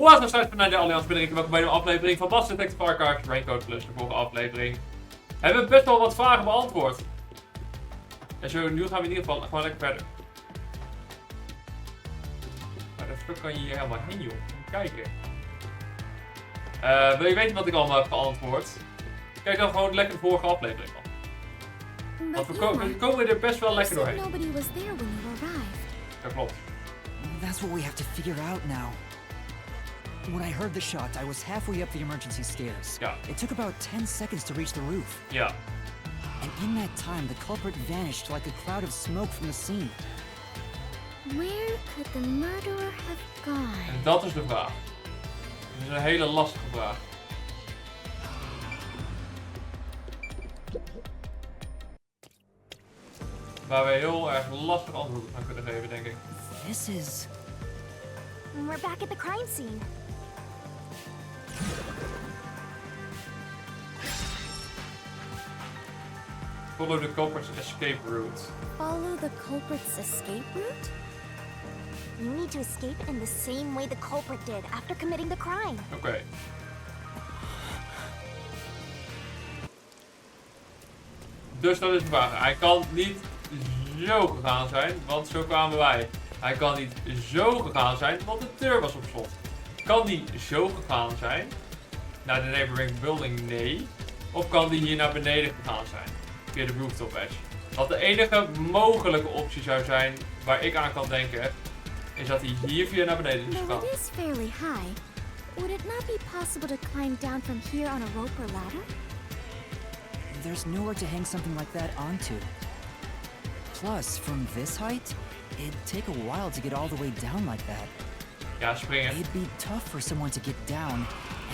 Hoe was het naar de Allianz binnen? Welkom bij de aflevering van Master Detective Archives Raincoat Plus, de vorige aflevering. Hebben we best wel wat vragen beantwoord. En zo, nu gaan we in ieder geval gewoon lekker verder. Maar de fuck kan je hier helemaal heen, joh. Even kijken. Wil je weten wat ik allemaal heb beantwoord? Kijk dan gewoon lekker de vorige aflevering al. Want we komen er best wel lekker doorheen. Dat klopt. That's what we have to figure out now. When I heard the shot, I was halfway up the emergency stairs. Yeah. It took about 10 seconds to reach the roof. Yeah. And in that time, the culprit vanished like a cloud of smoke from the scene. Where could the murderer have gone? En dat is de vraag. Dat is een hele lastige vraag. Waar we heel erg lastig antwoord aan kunnen geven, denk ik. This is... We're back at the crime scene. Follow the culprit's escape route. Follow the culprit's escape route? You need to escape in the same way the culprit did after committing the crime. Oké. Dus dat is de vraag. Hij kan niet zo gegaan zijn, want zo kwamen wij. Hij kan niet zo gegaan zijn, want de deur was op slot. Kan die zo gegaan zijn? Naar de neighboring building? Nee. Of kan die hier naar beneden gegaan zijn? Via de rooftop edge. Wat de enige mogelijke optie zou zijn, waar ik aan kan denken, is dat hij hier via naar beneden is gegaan. Though it is fairly high, would it not be possible to climb down from here on a rope or ladder? There's nowhere to hang something like that onto. Plus, from this height, it'd take a while to get all the way down like that. Ja, springen. It'd be tough for someone to get down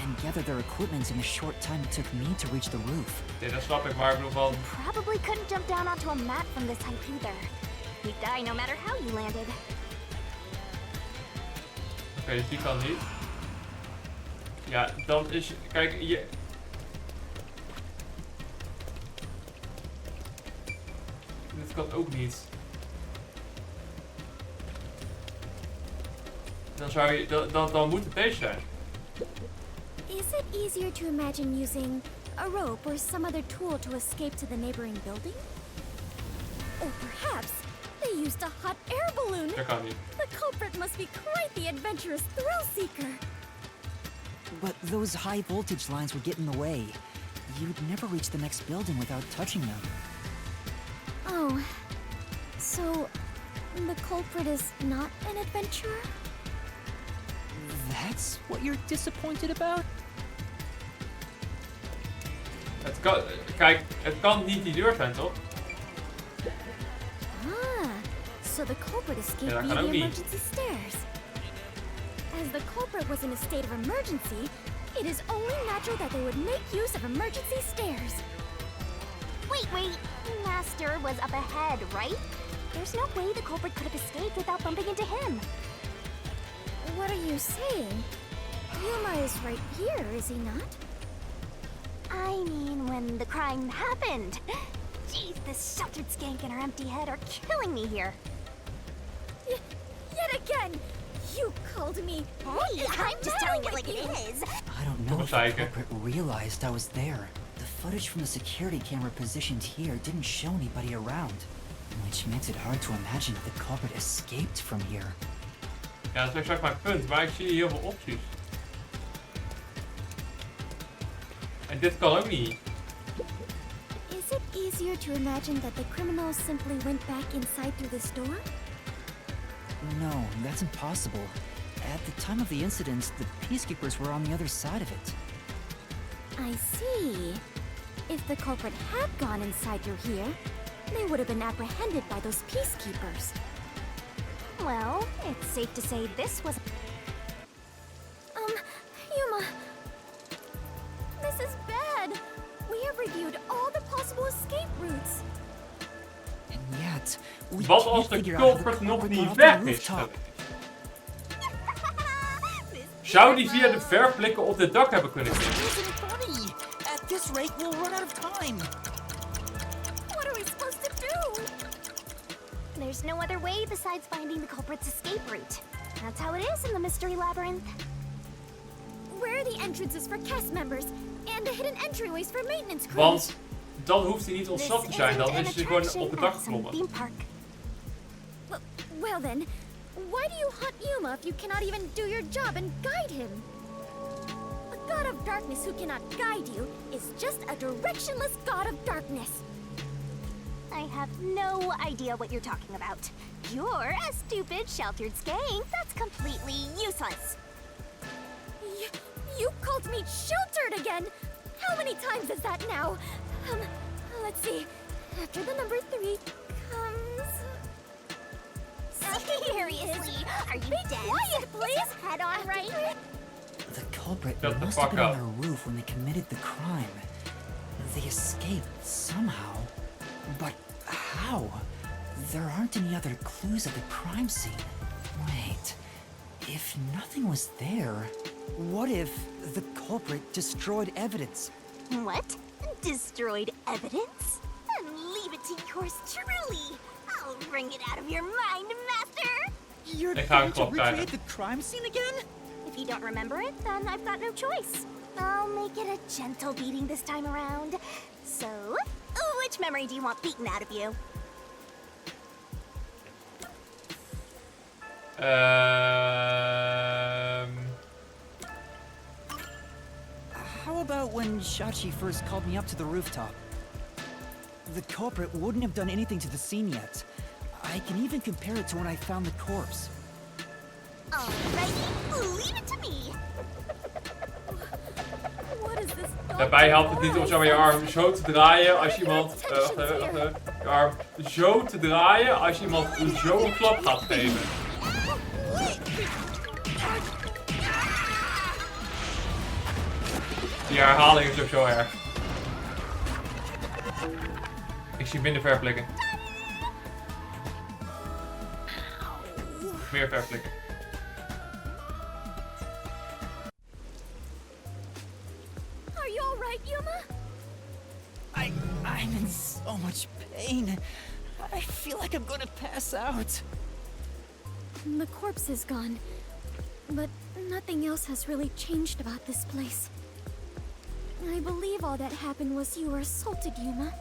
and gather their equipment in the short time it took me to reach the roof. Nee, dat snap ik, maar ik bedoel van... Probably couldn't jump down onto a mat from this height either. You'd die no matter how you landed. Oké, dus die kan niet. Ja, dan is... Kijk, je... Dit kan ook niet. Dan zou je... Dan moet het deze zijn. Is it easier to imagine using a rope or some other tool to escape to the neighboring building? Or perhaps they used a hot air balloon? Dat kan niet. The culprit must be quite the adventurous thrill-seeker. But those high voltage lines would get in the way. You'd never reach the next building without touching them. Oh, so the culprit is not an adventurer? That's what you're disappointed about? Het kan... Kijk, het kan niet die deur zijn, toch? Ah, so the culprit escaped Ja, dat via kan the ook niet. emergency stairs. As the culprit was in a state of emergency, it is only natural that they would make use of emergency stairs. Wait. Master was up ahead, right? There's no way the culprit could have escaped without bumping into him. What are you saying? Yuma is right here, is he not? I mean, when the crime happened. Jeez, this sheltered skank and her empty head are killing me here. Yet again, you called me. Hey, I'm just telling it like it is. I don't know if the culprit realized I was there. The footage from the security camera positioned here didn't show anybody around, which makes it hard to imagine that the culprit escaped from here. Ja, dat is exact mijn punt, maar ik zie heel veel opties. En dit kan ook niet. Is it easier to imagine that the criminal simply went back inside through this door? No, that's impossible. At the time of the incident, the peacekeepers were on the other side of it. I see. If the culprit had gone inside through here, they would have been apprehended by those peacekeepers. Well, it's safe to say this was... Yuma... This is bad. We have reviewed all the possible escape routes. And yet, we Wat can't als de figure out how the culprit nog culprit niet got off weg the is? rooftop. Zou die via de verfblikken op dit dak hebben kunnen klimmen? This isn't funny. At this rate, we'll run out of time. What are we supposed to do? There's no other way besides finding the culprit's escape route. That's how it is in the mystery labyrinth. entrances for cast members and the hidden entryways for maintenance crews. Want dan hoeft hij niet ontsnapt te zijn, dan is hij gewoon op het dak geklommen. Well then, why do you hunt Yuma if you cannot even do your job and guide him? A god of darkness who cannot guide you is just a directionless god of darkness. I have no idea what you're talking about. You're a stupid, sheltered skank that's completely useless. You called me sheltered again! How many times is that now? Let's see. After the number 3 comes... Seriously, are you dead? Quiet, please! Head on right? The culprit Shut the must have fuck been up. on their roof when they committed the crime. They escaped somehow. But how? There aren't any other clues at the crime scene. Wait, if nothing was there, what if the culprit destroyed evidence? What? Destroyed evidence? Then leave it to yours truly. I'll wring it out of your mind, master. You're Ik ga een going to klap krijgen. recreate the crime scene again? If you don't remember it, then I've got no choice. I'll make it a gentle beating this time around. So, which memory do you want beaten out of you? How about when Shachi first called me up to the rooftop? The culprit wouldn't have done anything to the scene yet. I can even compare it to when I found the corpse. Alrighty, leave it to me. What is this? Daarbij helpt het niet om zo met je arm zo te draaien als je iemand... wacht even. Je arm zo te draaien als je iemand zo een klap gaat geven. Die herhaling is ook zo erg. Ik zie minder verflikken. Meer verflikken. Are you alright, Yuma? I'm in so much pain. I feel like I'm gonna pass out. The corpse is gone, but nothing else has really changed about this place. I believe all that happened was you were assaulted, Yuma.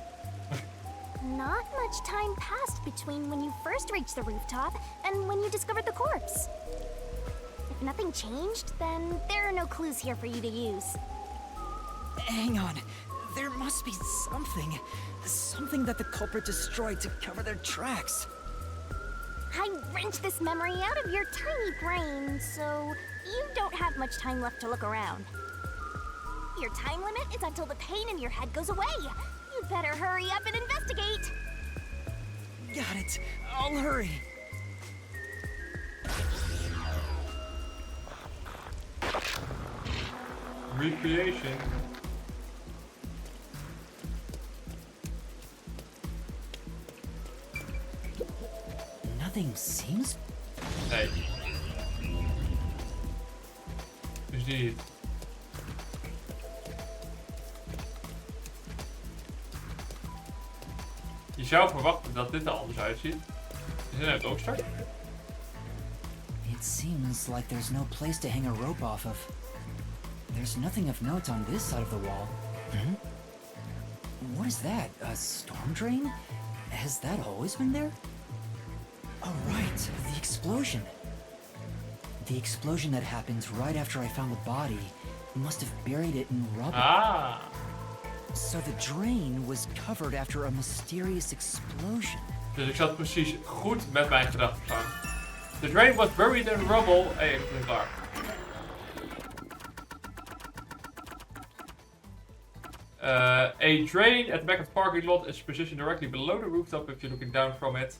Not much time passed between when you first reached the rooftop and when you discovered the corpse. If nothing changed, then there are no clues here for you to use. Hang on. There must be something. Something that the culprit destroyed to cover their tracks. I wrenched this memory out of your tiny brain, so you don't have much time left to look around. Your time limit is until the pain in your head goes away. You better hurry up and investigate. Got it. I'll hurry. Recreation. Nothing seems... Nee. Dus die niet. Je zou verwachten dat dit er anders uitziet. Is dit een rooster? It seems like there's no place to hang a rope off of. There's nothing of note on this side of the wall. What is that? A storm drain? Has that always been there? Oh right, the explosion. The explosion that happened right after I found the body must have buried it in rubble. Ah. So the drain was covered after a mysterious explosion. Dus ik zat precies goed met mijn gedachten samen. The drain was buried in rubble. Hey, ik ben klaar. A drain at the back of the parking lot is positioned directly below the rooftop if you're looking down from it.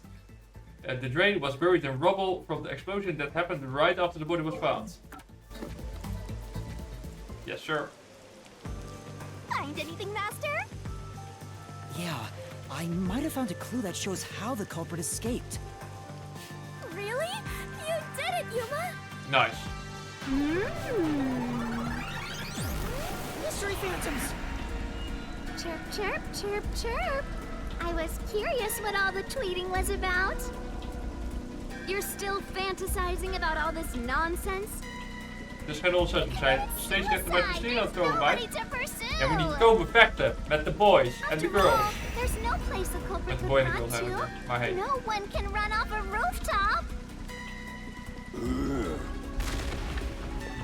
The drain was buried in rubble from the explosion that happened right after the body was found. Yes, sir. Find anything, Master? Yeah, I might have found a clue that shows how the culprit escaped. Really? You did it, Yuma! Nice. Mystery phantoms! Chirp, chirp, chirp, chirp. I was curious what all the tweeting was about. You're still fantasizing about all this nonsense? Dus geen nonsens, we zijn steeds dichter bij Christine aan het komen bij. Nobody to pursue. En we niet komen vechten met de boys en de After girls. all, there's no place the culprit Met de could boy en de run girls to. eigenlijk. Maar hey. No one can run off a rooftop.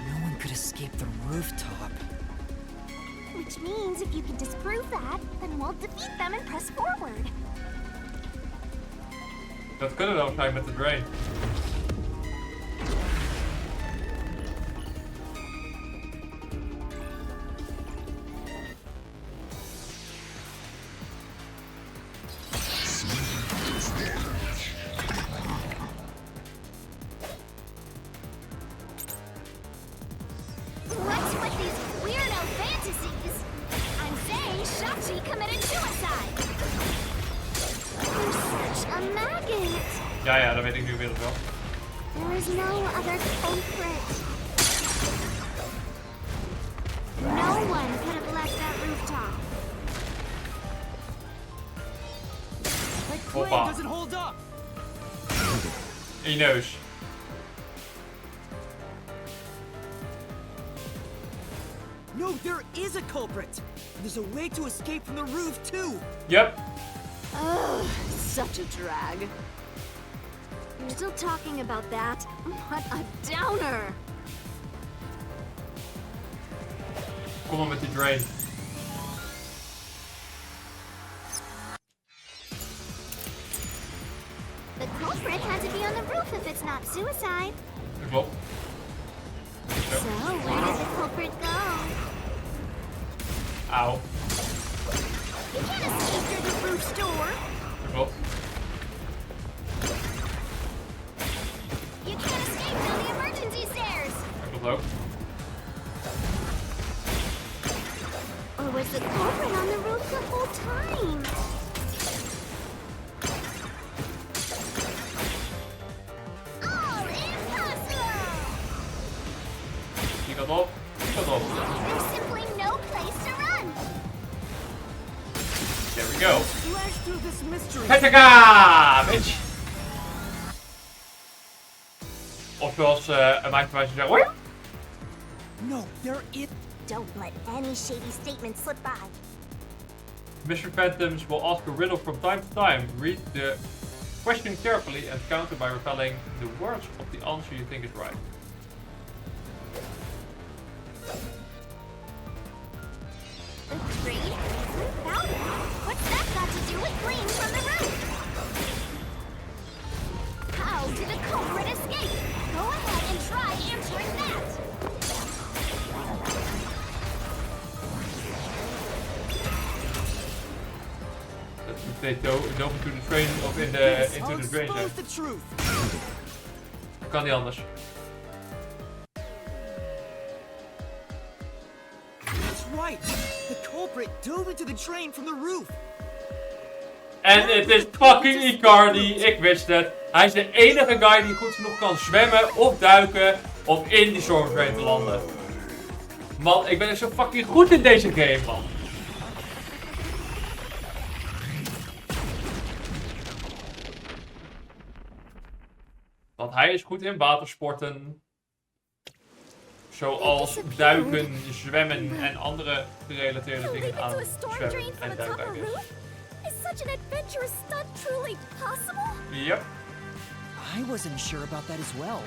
No one could escape the rooftop. Which means if you can disprove that, then we'll defeat them and press forward. Dat kunnen we waarschijnlijk met de drain. What's with these weirdo fantasies? I'm saying Shachi committed suicide. You're such a maggot. Ja, dat weet ik nu inmiddels wel. There is no other culprit. No one could have left that rooftop. My Hoppa. claim doesn't hold up. In je neus. No, there is a culprit. There's a way to escape from the roof too. Yep. Ugh, such a drag. You're still talking about that? What a downer! Kom maar met die drain. The culprit had to be on the roof if it's not suicide. Dat klopt. So, where did the culprit go? Auw. You can't escape through the roof's door. Dat klopt. You can't escape down the emergency stairs. Dat klopt ook. Or was the culprit on the roof the whole time? All impossible! Die gaat op. Die gaat op. There's simply no place to run. There we go. Flash through this mystery. Hetteka, bitch! Of zoals een meisje van zegt, hoi! No, there is. Don't let any shady statement slip by. Mr. Phantoms will ask a riddle from time to time. Read the question carefully and counter by repelling the words of the answer you think is right. The tree? Powder? What's that got to do with fleeing from the roof? How did the culprit escape? Go ahead and try answering that. They dove into the train of into the drain. I'll expose the truth. Kan niet anders. That's right. The culprit dove into the train from the roof. En het is fucking Icardi, ik wist het. Hij is de enige guy die goed genoeg kan zwemmen of duiken om in die stormtrain te landen. Man, ik ben echt zo fucking goed in deze game, man. Want hij is goed in watersporten. Zoals duiken, zwemmen en andere gerelateerde To dingen leap aan into a storm drain zwemmen from en the top duiken. of a roof? Is such an adventurous stunt truly possible? Yep. I wasn't sure about that as well.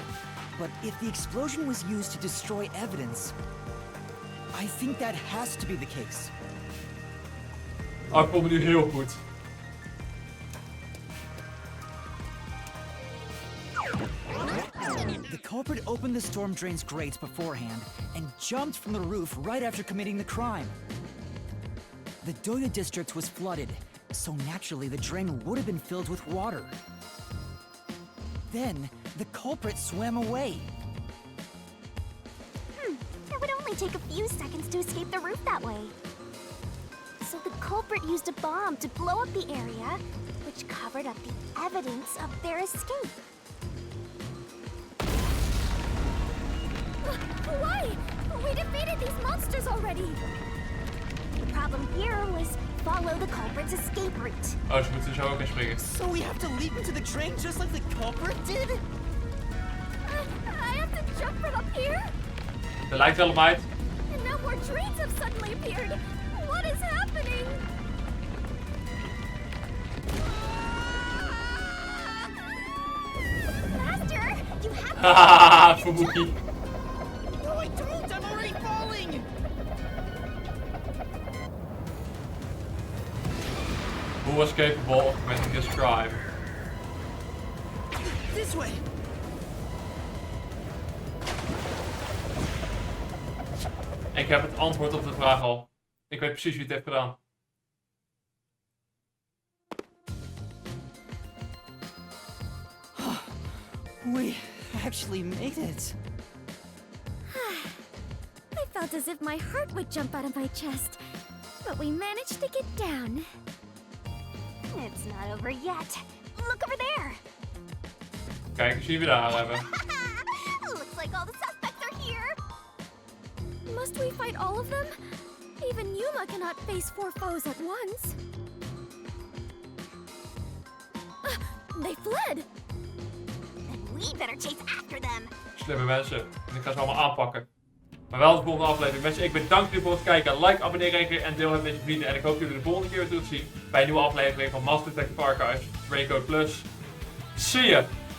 But if the explosion was used to destroy evidence, I think that has to be the case. Oh, ik voel me nu heel goed. The culprit opened the storm drain's grates beforehand and jumped from the roof right after committing the crime. The Duik district was flooded, so naturally the drain would have been filled with water. Then, the culprit swam away. It would only take a few seconds to escape the roof that way. So the culprit used a bomb to blow up the area, which covered up the evidence of their escape. Why? We defeated these monsters already! The problem here was follow the culprit's escape route. Oh, ze moeten er zo ook in springen. So we have to leap into the train just like the culprit did? I have to jump from up here? Er lijkt wel een meid. And now more trains have suddenly appeared. What is happening? Master, you have Hahaha, Fubuki. No, I don't! I'm already falling! Who was capable of committing this crime? This way! Ik heb het antwoord op de vraag al. Ik weet precies wie het heeft gedaan. We actually made it. I felt as if my heart would jump out of my chest. But we managed to get down. It's not over yet. Look over there. Kijk eens wie we daar hebben. Looks like all the suspects are here. Must we fight all of them? Even Yuma cannot face 4 foes at once. They fled! Then we better chase after them. Slimme mensen. En ik ga ze allemaal aanpakken. Maar wel de volgende aflevering. Mensen, ik bedank jullie voor het kijken. Like, abonneer, reageer en deel het met je vrienden. En ik hoop jullie de volgende keer weer terug te zien bij een nieuwe aflevering van Master Detective Archives. Raincoat Plus. See ya!